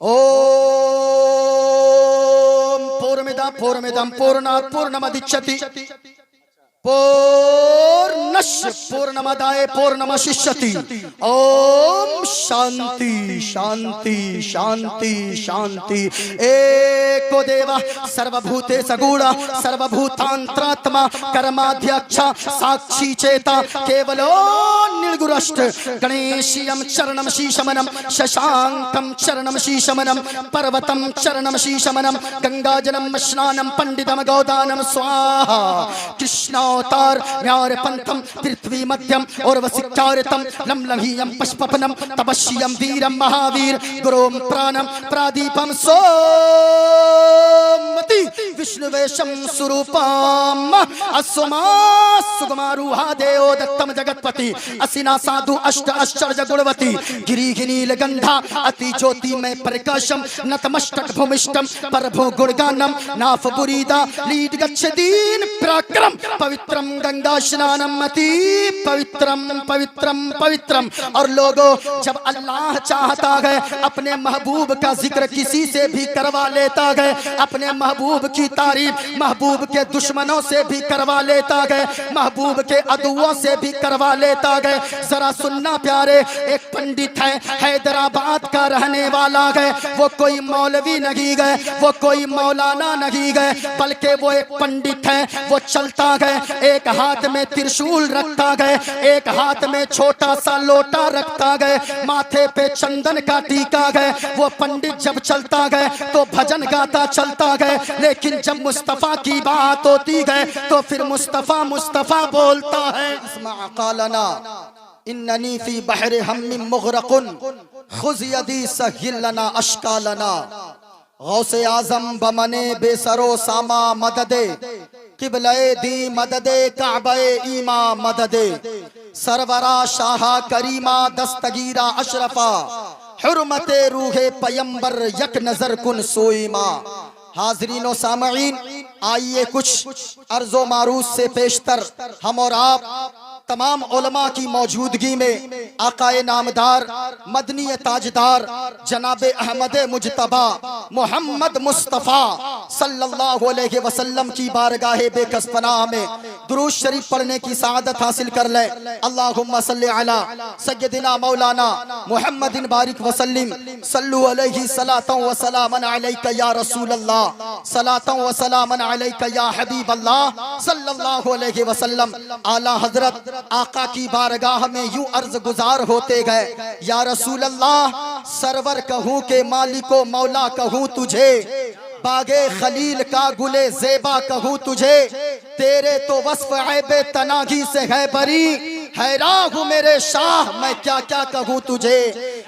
ओम पूर्णमिदं पूर्णमिदं पूर्णात् पूर्णमुदच्यते पूर्णस्य पूर्णमादाय पूर्णमेवावशिष्यते। ओम शांति शांति शांति शांति। एको देवः सर्वभूतेषु गूढः सर्वभूतान्तरात्मा कर्माध्यक्ष साक्षी चेता केवलो निर्गुणश्च। गणेशीयं चरणं शीशमनं शशाङ्कं चरणं शीशमनं पर्वतं चरणं शीशमनं गंगाजलं स्नानं पंडितं गोदानं स्वाहा। कृष्ण अवतार न्यार पंथम पृथ्वी मध्यम और वसिकारितम लमलहीयम पशुपनम तपस्यम वीरम महावीर गुरुम प्राणम प्रादीपम सोमति विष्णुवेशम स्वरूपम अस्वमा सुगमारूहा देव दत्तम जगतपति असिना साधु अष्ट आश्चर्य गुणवती गिरिघिनील गंधा अति ज्योति में प्रकाशम नतमस्तक भूमिष्टम परभो गुणगानम नाफ बुरीदा लीड गच्छदीन पराक्रम पवित्रम गंगा स्नानम अति पवित्रम पवित्रम पवित्रम। और लोगों जब अल्लाह चाहता है अपने महबूब का जिक्र किसी से भी करवा लेता है, अपने महबूब की तारीफ महबूब के दुश्मनों से भी करवा लेता है, महबूब के अदुओं से भी करवा लेता है। जरा सुनना प्यारे, एक पंडित है हैदराबाद का रहने वाला है, वो कोई मौलवी नहीं है, वो कोई मौलाना नहीं है, बल्कि वो एक पंडित है। वो चलता है एक हाथ में त्रिशूल रखता है, एक हाथ में छोटा सा लोटा रखता है, माथे पे चंदन का टीका है। वो पंडित जब चलता है तो भजन गाता चलता है, लेकिन जब मुस्तफा की बात होती है तो फिर मुस्तफा मुस्तफा बोलता है। इस्माअकालना इन्ननी फी बहरे हम्मिम मुग़रक़ुन खुज़ यदी सहिल लना अश्कालना। गौसे आजम बमने बेसरो सामा मददे किबले दी मददे काबे ईमा मददे सरवरा शाहा करीमा दस्तगीरा अशरफा हुर्मते रूहे पयंबर यक नजर कुन सोईमा। हाजरीनो सामईन, आइए कुछ अर्जो मारूफ से पेशतर हम और आप तमाम उलमा की मौजूदगी में आकाए नामदार मदनी ताजदार जनाबे अहमद मुजतबा मोहम्मद मुस्तफ़ा सल्लल्लाहु अलैहि वसल्लम की बारगाहे बेकसपनाह में दुरूद शरीफ पढ़ने की सआदत हासिल कर ले। अल्लाहुम्मा सल्ली अला सय्यदिना मौलाना मुहम्मदिन बारिक वसल्लिम सल्लु अलैहि सलातन व सलामन अलैका या रसूल अल्लाह सलातन व सलामन अलैका या हबीब अल्लाह सल्लल्लाहु अलैहि वसल्लम। आला हजरत आका की बारगाह में यूं अर्ज गुजार होते गए, या रसूल अल्लाह सरवर कहूँ के मालिको मौला कहूँ तुझे, बागे खलील का गुले ज़ेबा कहूँ तुझे, तेरे तो वस्फ ऐबे तनागी से है बरी, हैरान हूँ मेरे शाह मैं क्या क्या कहूँ तुझे।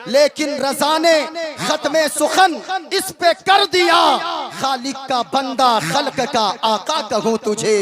लेकिन रज़ा ने खत्मे सुखन इस पे कर दिया, खालिक का बंदा खल्क का आका कहूँ तुझे,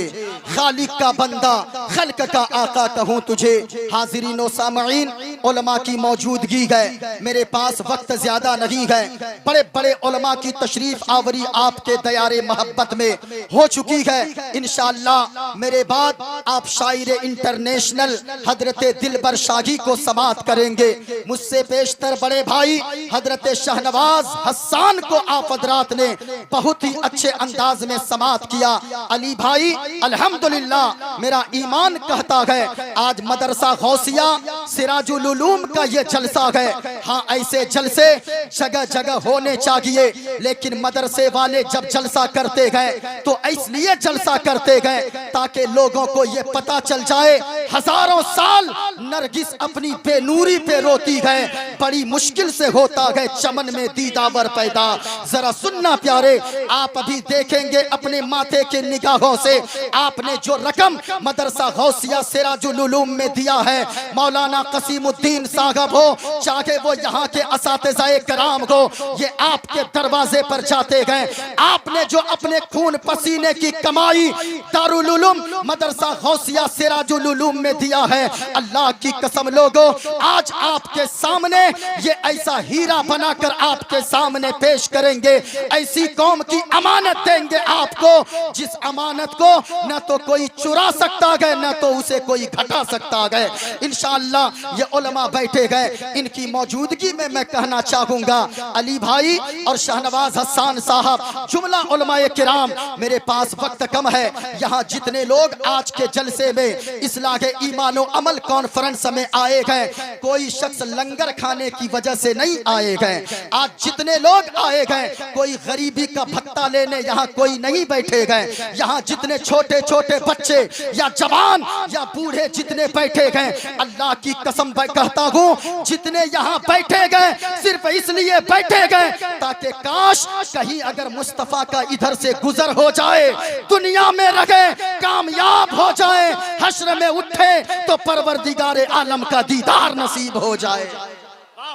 खालिक का बंदा खल्क का आका कहूँ तुझे। हाजिरीनो सामईन, उलमा की मौजूदगी है, मेरे पास वक्त ज्यादा नहीं है, बड़े बड़े उलमा की तशरीफ आवरी आपके दयारे मोहब्बत में हो चुकी है। इंशाअल्लाह मेरे बाद आप शायर इंटरनेशनल हजरत दिलबर शाही को समाअत करेंगे। मुझसे पेशतर बड़े भाई हजरत शाहनवाज हसन को आप हजरात ने बहुत ही अच्छे अंदाज में समाअत किया। अली भाई अल्हम्दुलिल्लाह मेरा ईमान कहता है आज मदरसा गौसिया सिराजुल उलूम का ये जलसा है। हाँ, ऐसे जलसे जगह जगह होने चाहिए, लेकिन मदरसे वाले जब जलसा करते गए तो इसलिए जलसा करते गए ताकि लोगों को ये पता चल जाए हजारों साल नरगिस अपनी बेनूरी पे रोती है, बड़ी मुश्किल से होता है चमन में दीदावर पैदा। जरा सुनना प्यारे, आप अभी देखेंगे अपने माथे के निगाहों से आपने जो रकम मदरसा गौसिया सिराजुल उलूम में दिया है, मौलाना कसीमुद्दीन साहब हो चाहे वो यहाँ के असातिज़ाए कराम हो, ये आपके दरवाजे पर जाते गए। आपने जो अपने खून पसीने की कमाई दारुल उलूम मदरसा गौसिया सिराजुल उलूम में दिया है, अल्लाह की कसम लोगों आज आपके सामने ये ऐसा हीरा बनाकर आपके सामने पेश करेंगे, ऐसी कौम की अमानत देंगे आपको जिस अमानत को न तो कोई चुरा सकता है गए न तो उसे कोई घटा सकता गए। इंशाअल्लाह ये उलमा बैठे गए, इनकी मौजूदगी में मैं कहना चाहूंगा, अली भाई और शाहनवाज हसन साहब, जुमला उलमाए किराम, मेरे पास वक्त कम है। यहाँ जितने लोग आज के जलसे में इस्लाह ईमान और अमल कॉन्फ्रेंस में आए गए, कोई शख्स लंगर खाने की वजह से नहीं आए गए। आज जितने लोग आए गए, कोई गरीबी का भत्ता लेने यहाँ कोई नहीं बैठे गए। यहाँ जितने छोटे छोटे बच्चे या जवान या बूढ़े जितने बैठे गए, अल्लाह की कसम कहता हूँ, जितने यहाँ बैठे गए सिर्फ इसलिए बैठे गए ताकि काश कहीं अगर मुस्तफा का इधर से गुजर हो जाए, दुनिया में रहे, कामयाब हो जाए, हश्र में उठे तो परवरदिगार आलम का दीदार नसीब हो जाए।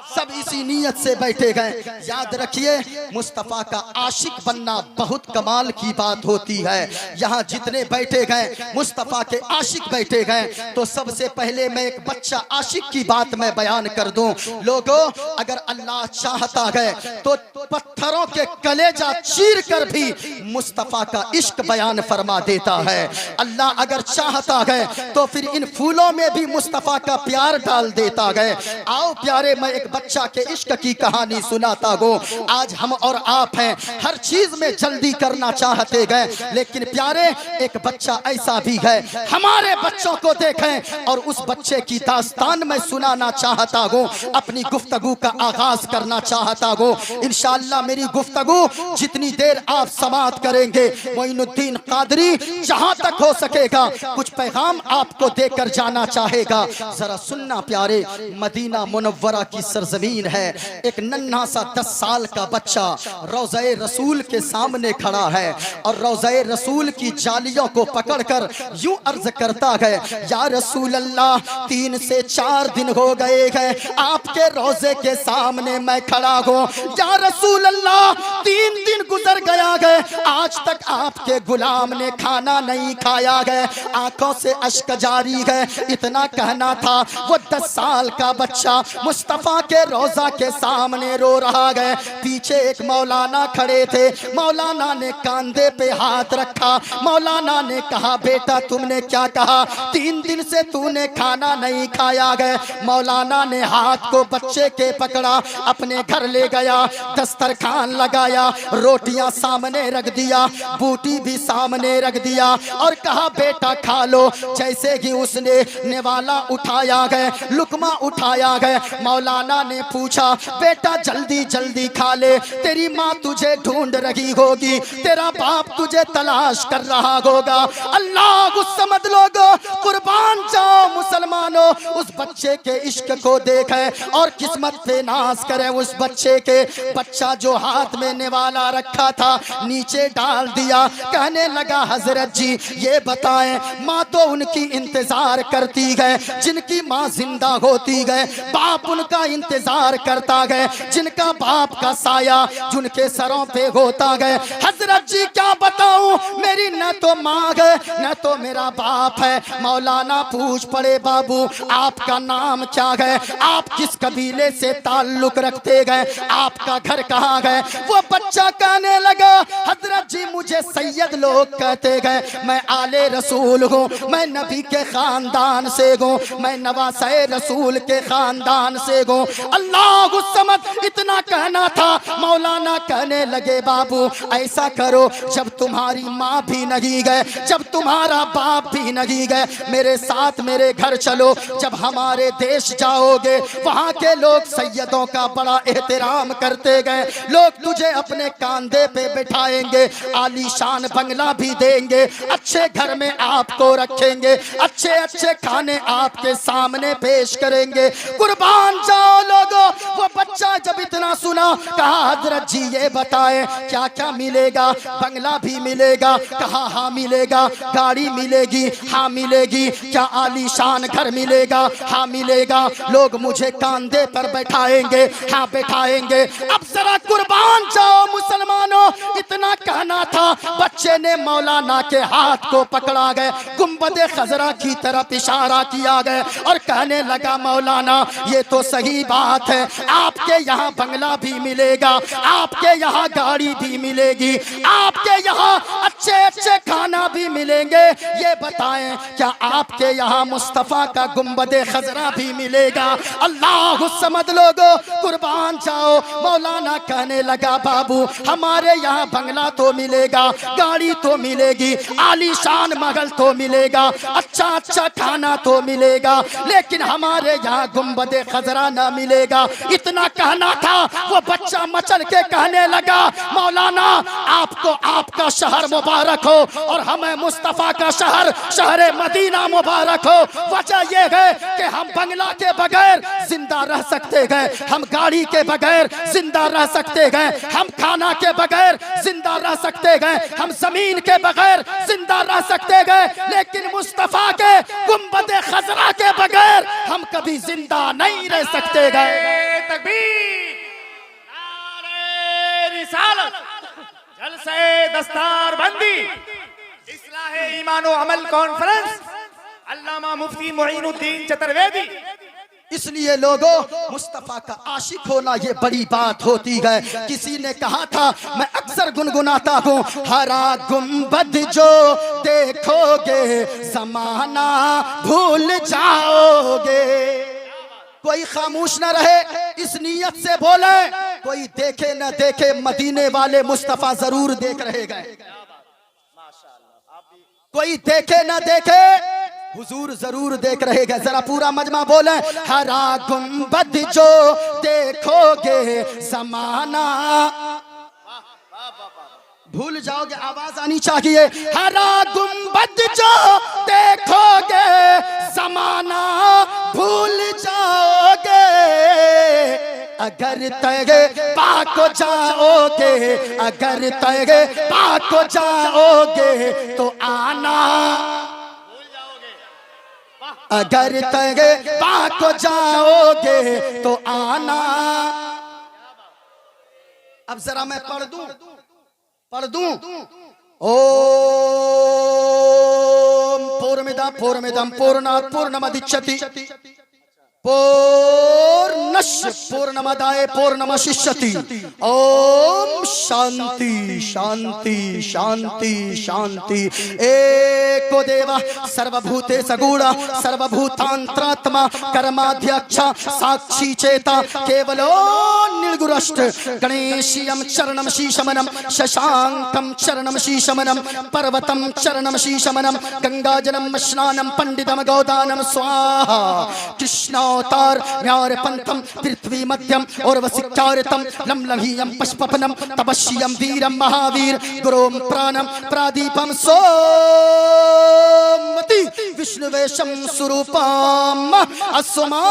सब इसी नीयत से बैठे गए। याद रखिए, मुस्तफा का आशिक बनना बहुत कमाल की बात होती है। यहाँ जितने बैठे गए मुस्तफा के आशिक बैठे गए, तो सबसे पहले मैं एक बच्चा आशिक की बात मैं बयान कर दूं। लोगों, अगर अल्लाह चाहता है तो पत्थरों के कलेजा चीर कर भी मुस्तफा का इश्क बयान फरमा देता है। अल्लाह अगर चाहता है तो फिर इन फूलों में भी मुस्तफा का प्यार डाल देता है। आओ प्यारे, मैं एक बच्चा के इश्क की कहानी सुनाता हूँ। आज हम और आप हैं, हर चीज में जल्दी करना चाहते गए, लेकिन प्यारे एक बच्चा ऐसा भी है। हमारे बच्चों को देखें और उस बच्चे की दास्तान मैं सुनाना चाहता हूँ, अपनी गुफ्तगू का आगाज करना चाहता हूँ। इंशाअल्लाह मेरी गुफ्तगू जितनी देर आप समाअत करेंगे, मोइनुद्दीन कादरी जहां तक हो सकेगा कुछ पैगाम आपको देकर जाना चाहेगा। जरा सुनना प्यारे, मदीना मुनव्वरा की सरजमीन है। एक नन्हा सा 10 साल का बच्चा रोज़े रसूल के सामने खड़ा है और रोज़े रसूल की जालियों को पकड़कर यूं अर्ज करता है, या रसूल अल्लाह, 3 से 4 दिन हो गए हैं आपके रोज़े के सामने मैं खड़ा हूँ। या रसूल अल्लाह, 3 दिन गुजर गया है, आज तक आपके गुलाम ने खाना नहीं खाया है, आंखों से अश्क जारी है। इतना कहना था, वो 10 साल का बच्चा मुस्तफा के रोजा के सामने रो रहा है। पीछे एक मौलाना खड़े थे, मौलाना ने कांधे पे हाथ रखा, मौलाना ने कहा, बेटा तुमने क्या कहा, 3 दिन से तूने खाना नहीं खाया है। मौलाना ने हाथ को बच्चे के पकड़ा, अपने घर ले गया, दस्तरखान लगाया, रोटियां सामने रख दिया, बूटी भी सामने रख दिया और कहा, बेटा खा लो। जैसे ही उसने निवाला उठाया गया, लुकमा उठाया गया, मौलाना ने पूछा, बेटा जल्दी जल्दी खा ले, तेरी माँ तुझे ढूंढ रही होगी, तेरा बाप तुझे तलाश कर रहा होगा। अल्लाह समझ लोगो, कुर्बान जाओ मुसलमानों, उस बच्चे के इश्क को देखे और किस्मत पे नाज करे उस बच्चे के। बच्चा जो हाथ में निवाला रखा था नीचे डाल दिया, कहने लगा, हजरत जी ये बताएं, माँ तो उनकी इंतजार करती है जिनकी माँ जिंदा होती है, बाप उनका इंतजार करता है जिनका बाप का साया जिनके सरों पे होता है। हजरत जी क्या बताऊं, मेरी न तो माँ है न तो मेरा बाप है। मौलाना पूछ पड़े, बाबू आपका नाम क्या है, आप किस कबीले से ताल्लुक रखते गए, आपका घर कहाँ है। वो बच्चा कहने लगा, हजरत जी मुझे सैयद लोग कहते गए, मैं आले रसूल हूँ, मैं नबी के खानदान से हूँ, मैं नवासे रसूल के खानदान से हूँ। अल्लाह समझ, इतना कहना था। मौलाना कहने लगे, बाबू ऐसा करो, जब तुम्हारी माँ भी नहीं गए, जब तुम्हारा बाप भी नहीं गए, मेरे साथ मेरे घर चलो, जब हमारे देश जाओगे वहाँ के लोग सैयदों का बड़ा एहतराम करते गए, लोग तुझे अपने कांधे पे बिठाएंगे, आलीशान बंगला भी देंगे, अच्छे घर में आपको रखेंगे, अच्छे अच्छे खाने आपके सामने पेश करेंगे, कुर्बान जाओ लोगों। वो बच्चा जब इतना सुना, कहा, हजरत जी ये बताएं क्या क्या मिलेगा, बंगला भी मिलेगा, कहा हाँ मिलेगा, गाड़ी मिलेगी, हाँ मिलेगी, क्या आलीशान घर मिलेगा, हाँ मिलेगा, लोग मुझे कांधे पर बैठाएंगे, हाँ बैठाएंगे। अब जरा कुर्बान जाओ मुसलमानों, इतना कहना था, बच्चे ने मौलाना के हाथ को पकड़ा गए, गुंबदे खजरा की तरफ इशारा किया गया और कहने लगा, मौलाना ये तो सही बात है, आपके यहाँ बंगला भी मिलेगा, आपके यहाँ गाड़ी भी मिलेगी, आपके यहाँ अच्छे अच्छे खाना भी मिलेंगे। ये बताएं क्या आपके यहाँ मुस्तफा का गुंबदे खजरा भी मिलेगा? अल्लाह समद लोगो कुर्बान जाओ। मौलाना कहने लगा बाबू हमारे यहाँ बंगला तो मिलेगा, गाड़ी तो मिलेगी, आलीशान महल तो मिलेगा, अच्छा अच्छा खाना तो मिलेगा, लेकिन हमारे यहाँ गुंबदे खजरा ना मिलेगा। इतना कहना था वो बच्चा मचल के कहने लगा मौलाना आपको आपका शहर मुबारक हो और हमें मुस्तफा का शहर शहर मदीना मुबारक हो। वजह यह है कि हम बंगला के बगैर जिंदा रह सकते हैं, हम गाड़ी के बगैर जिंदा रह सकते हैं, हम खाना के बगैर जिंदा रह सकते हैं, हम जमीन के बगैर जिंदा रह सकते हैं, लेकिन मुस्तफा के गुंबदे खजरा के बगैर हम कभी जिंदा नहीं रह सकते हैं। तकबीर, नारे रिसालत, जलसे दस्तार बंदी, इस्लाहे ईमान व अमल कॉन्फ्रेंस, अल्लामा मुफ्ती मुईनुद्दीन चतुर्वेदी। इसलिए लोगों मुस्तफा का आशिक होना ये बड़ी बात होती है। किसी ने कहा था मैं अक्सर गुनगुनाता हूँ, हरा गुंबद जो देखोगे जमाना भूल जाओगे। कोई खामोश न रहे, इस नीयत से बोले कोई देखे न देखे मदीने वाले मुस्तफा जरूर देख रहे गए, कोई देखे न देखे हुजूर जरूर देख रहे गए। जरा पूरा मजमा बोले हरा गुंबद जो देखोगे जमाना भूल जाओगे। आवाज आनी चाहिए। हरा गुंबद जो देखोगे जमाना भूल जाओगे, अगर तगे पाको जाओगे, अगर तगे पाको जाओगे तो आना, अगर तगे पाको जाओगे तो आना। अब जरा मैं पढ़ दूं ओम पूर्णमिदं पूर्णात् पूर्णमुदच्यते पूर्णमदाय पूर्णमवशिष्यति। ओम शांति शांति शांति शांति। एको देव सर्वभूतेषु गूढ़ सर्वभूतांतरात्मा कर्माध्यक्ष साक्षी चेता केवलो निर्गुणश्च। गणेशीयं चरणं शीशमनं शशांकं चरणं शीशमनं पर्वतं चरणं शीशमनं गंगाजलं स्नानं पंडितं गोदानं स्वाहा। कृष्ण अवतार न्यार पंथम पृथ्वी मध्यम और वसिकारितम लमलहीयम पशुपनम तपस्यम वीरम महावीर गुरोम प्राणम प्रादीपम सोमति विष्णुवेशम स्वरूपम अस्मा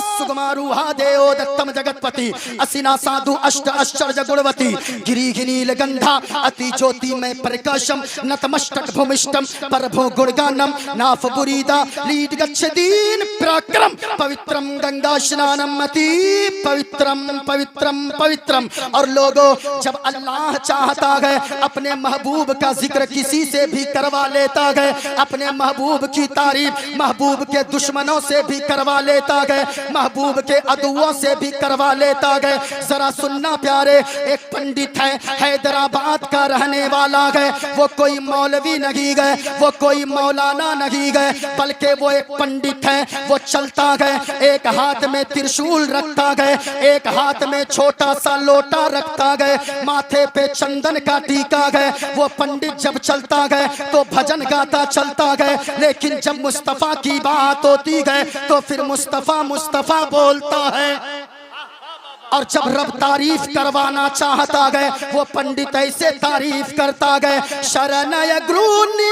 सुगमारूहा देव दत्तम जगतपति असिना साधु अष्ट आश्चर्य गुणवती गिरिघिनील गंधा अति ज्योति में प्रकाशम नतमस्तक भूमिष्टम परभो गुणगानम नाफ बुरीदा लीड गच्छदीन पराक्रम पवित्रम गंगा स्नानम अति पवित्रम पवित्रम पवित्रम। और लोगों जब अल्लाह चाहता है अपने महबूब का जिक्र किसी से भी करवा लेता है, अपने महबूब की तारीफ महबूब के दुश्मनों से भी करवा लेता है, महबूब के अदुओं से भी करवा लेता है। जरा सुनना प्यारे, एक पंडित है हैदराबाद का रहने वाला है, वो कोई मौलवी नहीं है, वो कोई मौलाना नहीं है, बल्कि वो एक पंडित है। वो चलता है, एक हाथ में त्रिशूल रखता है, एक हाथ में छोटा सा लोटा रखता है, माथे पे चंदन का टीका है। वो पंडित जब चलता है तो भजन गाता चलता है, लेकिन जब मुस्तफा की बात होती है तो फिर मुस्तफा मुस्तफा बोलता है। और जब रब तारीफ करवाना चाहता है वो पंडित ऐसे तारीफ करता है। शरणय गुरु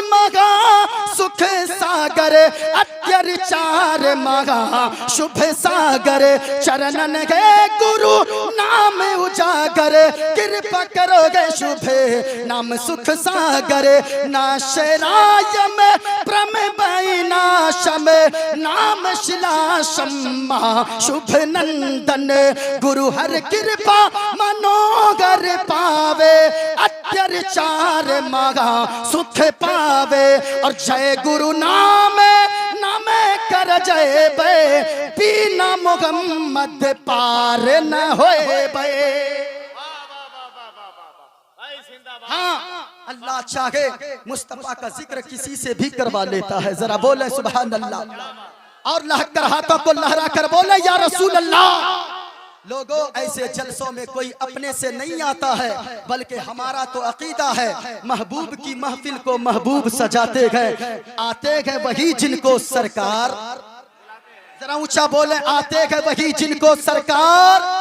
मगा सुख सागर अत्याचार मगा शुभ सागर, चरणन गए गुरु नाम उजागर, कृपा करोगे शुभ नाम सुख सागर। नाशराय में प्रम नाशम नाम शिलाशम शुभ नंदन, गुरु हर कृपा मनोगर पावे, अत्याचार मगा सुख पावे। और जय गुरु नाम नाम कर जय बे, बिना मोहम्मद पार न होए बे। हाँ अल्लाह चाहे मुस्तफा का जिक्र किसी से भी करवा लेता है। जरा बोले सुभान अल्लाह और लहकर हाथों को लहरा कर बोले या रसूल अल्लाह। लोगों ऐसे जलसों में कोई अपने से नहीं आता है, बल्कि हमारा तो अकीदा है महबूब की महफिल को महबूब सजाते गए, आते गए वही जिनको सरकार, जरा ऊंचा बोले, आते गए वही जिनको सरकार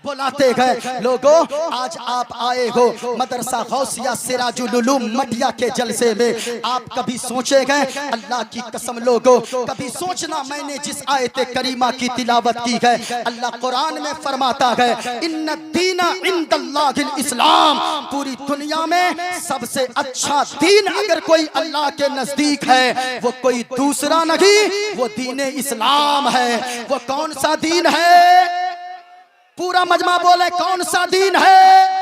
बुलाते गए। लोगों आज आप आए हो मदरसा गौसिया सिराजुल उलूम मटिया के जलसे में, आप कभी सोचे गए? अल्लाह की कसम लोगों कभी सोचना, मैंने जिस आयत करीमा की तिलावत की है, अल्लाह कुरान में फरमाता है इन्ना दीना इंदल्लाहिल इस्लाम, पूरी दुनिया में सबसे अच्छा दीन अगर कोई अल्लाह के नजदीक है वो कोई दूसरा नहीं, वो दीन इस्लाम है। वो कौन सा दीन है? पूरा मजमा बोले कौन सा दीन है?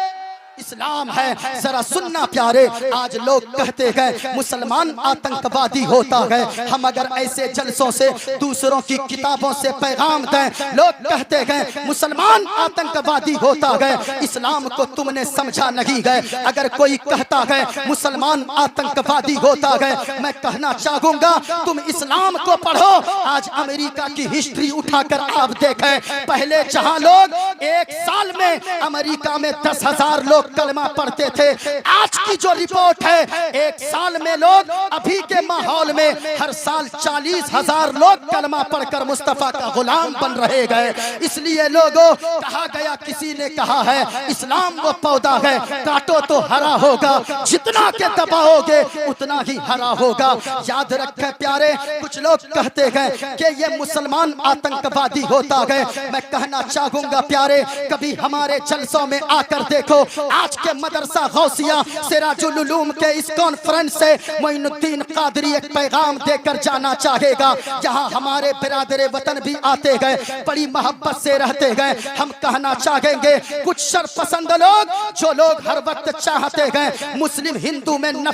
इस्लाम है। जरा सुनना प्यारे, आज लोग कहते हैं मुसलमान आतंकवादी होता है। हम अगर ऐसे जलसों से दूसरों की किताबों से पैगाम दें, लोग कहते हैं मुसलमान आतंकवादी होता है, इस्लाम को तुमने समझा नहीं है। अगर कोई कहता है मुसलमान आतंकवादी होता है, मैं कहना चाहूंगा तुम इस्लाम को पढ़ो। आज अमेरिका की हिस्ट्री उठाकर आप देखें, पहले जहां लोग एक साल में अमेरिका में 10,000 लोग कलमा पढ़ते थे, आज की जो रिपोर्ट है एक साल में लोग अभी के माहौल में हर साल 40,000 लोग कलमा पढ़कर मुस्तफा का गुलाम बन रहे गए। इसलिए लोगों कहा गया, किसी ने कहा है इस्लाम वो पौधा है, काटो तो हरा होगा, जितना के दबाओगे उतना ही हरा होगा। याद रखें प्यारे, कुछ लोग कहते हैं कि ये मुसलमान आतंकवादी होता है। मैं कहना चाहूंगा प्यारे, कभी हमारे जलसों में आकर देखो। आज के मदरसा गौसिया सिराजुल उलूम के इस कॉन्फ्रेंस से मोइनुद्दीन कादरी एक पैगाम देकर जाना चाहेगा, जहां हमारे बिरादरे वतन भी आते गए, बड़ी मोहब्बत से रहते गए। हम कहना चाहेंगे कुछ शरपसंद लोग, जो लोग हर वक्त चाहते हैं मुस्लिम हिंदू में